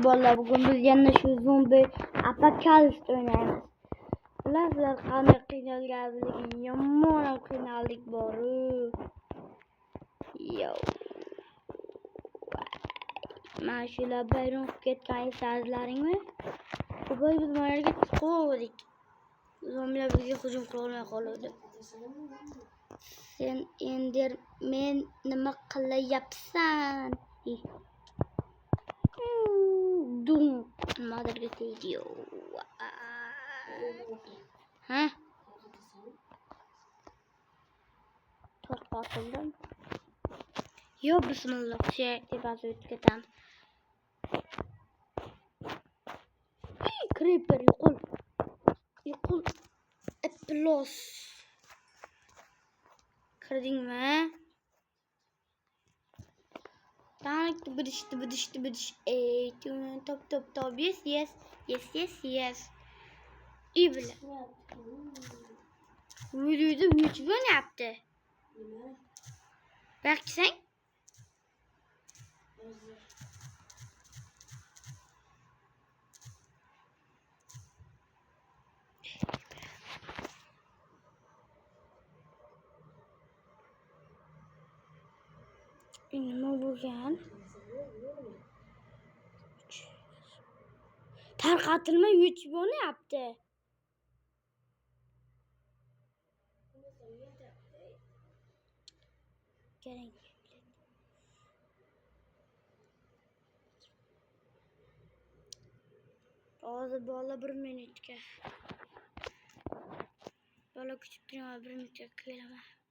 Bola bugün biz yana şu zombi apokalipst oynaymiz. Bilasizlar qanday qiynalganligini, yomon qiynaldik bor. Yo. Mana shular bayron qilib ketgan esingizlaringmi? Biz mana yerga chiqdik. Zombilar bizga hujum qila olmay qoldi. Sen Enderman nima qilyapsan? Dum motherga tegdi. Ha? Torqotildim. Yo bismillah. Tepasi o'tib ketamiz. Creeper yo'qol. Applos. Kirdingmi? Tank bidish. Top. Yes. Evil. Videoda YouTube ne yaptı? Belki sen? Nima bo'lgan? Tarqatilma YouTube ne yaptı? Keling. Hozir bola 1 minutga. Bola kutib turing, 1 minutga kelaman.